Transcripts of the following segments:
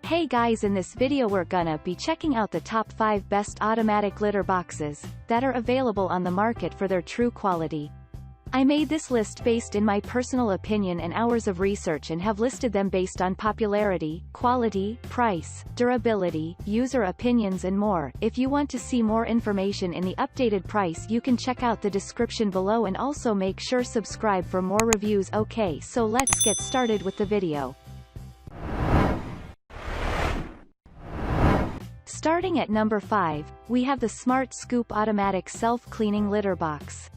Hey guys, in this video we're gonna be checking out the top 5 best automatic litter boxes that are available on the market for their true quality. I made this list based in my personal opinion and hours of research and have listed them based on popularity, quality, price, durability, user opinions and more. If you want to see more information in the updated price, you can check out the description below and also make sure subscribe for more reviews. Okay, so let's get started with the video. Starting at number 5, we have the Smart Scoop Automatic Self-Cleaning Litter Box.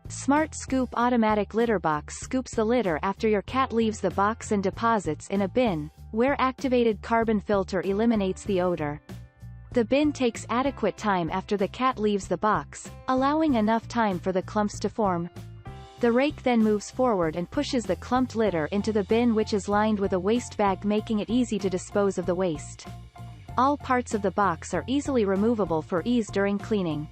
Smart Scoop Automatic Litter Box scoops the litter after your cat leaves the box and deposits in a bin, where activated carbon filter eliminates the odor. The bin takes adequate time after the cat leaves the box, allowing enough time for the clumps to form. The rake then moves forward and pushes the clumped litter into the bin, which is lined with a waste bag, making it easy to dispose of the waste. All parts of the box are easily removable for ease during cleaning.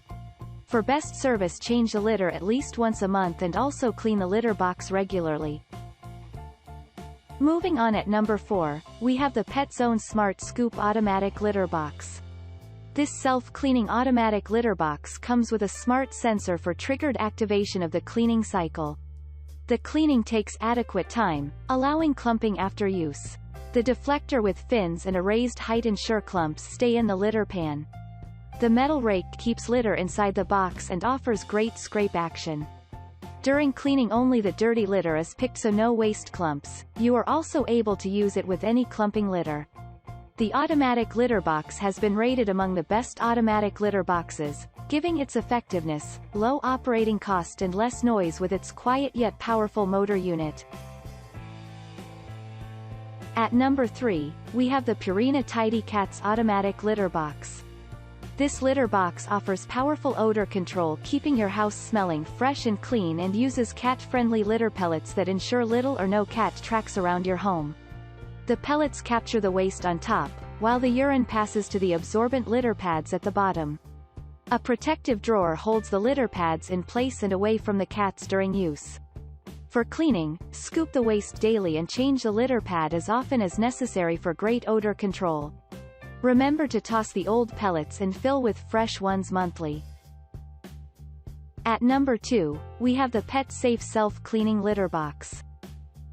For best service, change the litter at least once a month and also clean the litter box regularly. Moving on, at number 4, we have the Pet Zone Smart Scoop Automatic Litter Box. This self-cleaning automatic litter box comes with a smart sensor for triggered activation of the cleaning cycle. The cleaning takes adequate time, allowing clumping after use. The deflector with fins and a raised height ensure clumps stay in the litter pan. The metal rake keeps litter inside the box and offers great scrape action. During cleaning, only the dirty litter is picked so no waste clumps. You are also able to use it with any clumping litter. The automatic litter box has been rated among the best automatic litter boxes, giving its effectiveness, low operating cost and less noise with its quiet yet powerful motor unit. At number 3, we have the Purina Tidy Cats Automatic Litter Box. This litter box offers powerful odor control, keeping your house smelling fresh and clean, and uses cat-friendly litter pellets that ensure little or no cat tracks around your home. The pellets capture the waste on top, while the urine passes to the absorbent litter pads at the bottom. A protective drawer holds the litter pads in place and away from the cats during use. For cleaning, scoop the waste daily and change the litter pad as often as necessary for great odor control. Remember to toss the old pellets and fill with fresh ones monthly. At number 2, we have the Pet Safe Self-Cleaning Litter Box.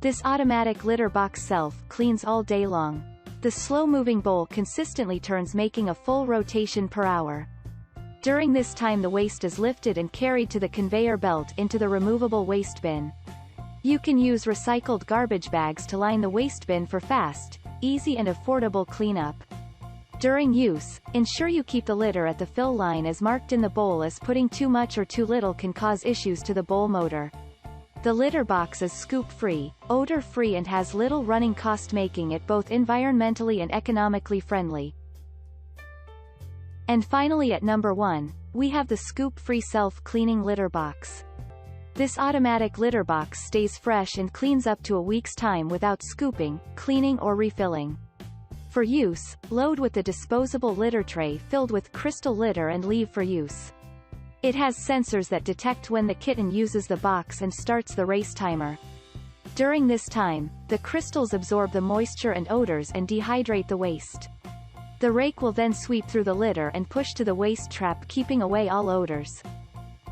This automatic litter box self-cleans all day long. The slow-moving bowl consistently turns, making a full rotation per hour. During this time, the waste is lifted and carried to the conveyor belt into the removable waste bin. You can use recycled garbage bags to line the waste bin for fast, easy and affordable cleanup. During use, ensure you keep the litter at the fill line as marked in the bowl, as putting too much or too little can cause issues to the bowl motor. The litter box is scoop-free, odor-free and has little running cost, making it both environmentally and economically friendly. And finally, at number 1, we have the Scoop-Free Self-Cleaning Litter Box. This automatic litter box stays fresh and cleans up to a week's time without scooping, cleaning or refilling. For use, load with the disposable litter tray filled with crystal litter and leave for use. It has sensors that detect when the kitten uses the box and starts the race timer. During this time, the crystals absorb the moisture and odors and dehydrate the waste. The rake will then sweep through the litter and push to the waste trap, keeping away all odors.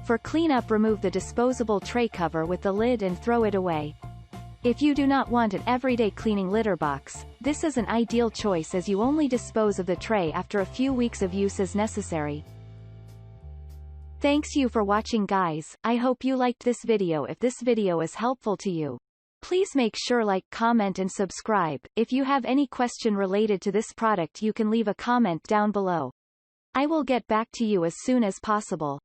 For cleanup, remove the disposable tray cover with the lid and throw it away. If you do not want an everyday cleaning litter box, this is an ideal choice, as you only dispose of the tray after a few weeks of use as necessary. Thanks you for watching, guys. I hope you liked this video. If this video is helpful to you, please make sure like, comment and subscribe. If you have any question related to this product, you can leave a comment down below. I will get back to you as soon as possible.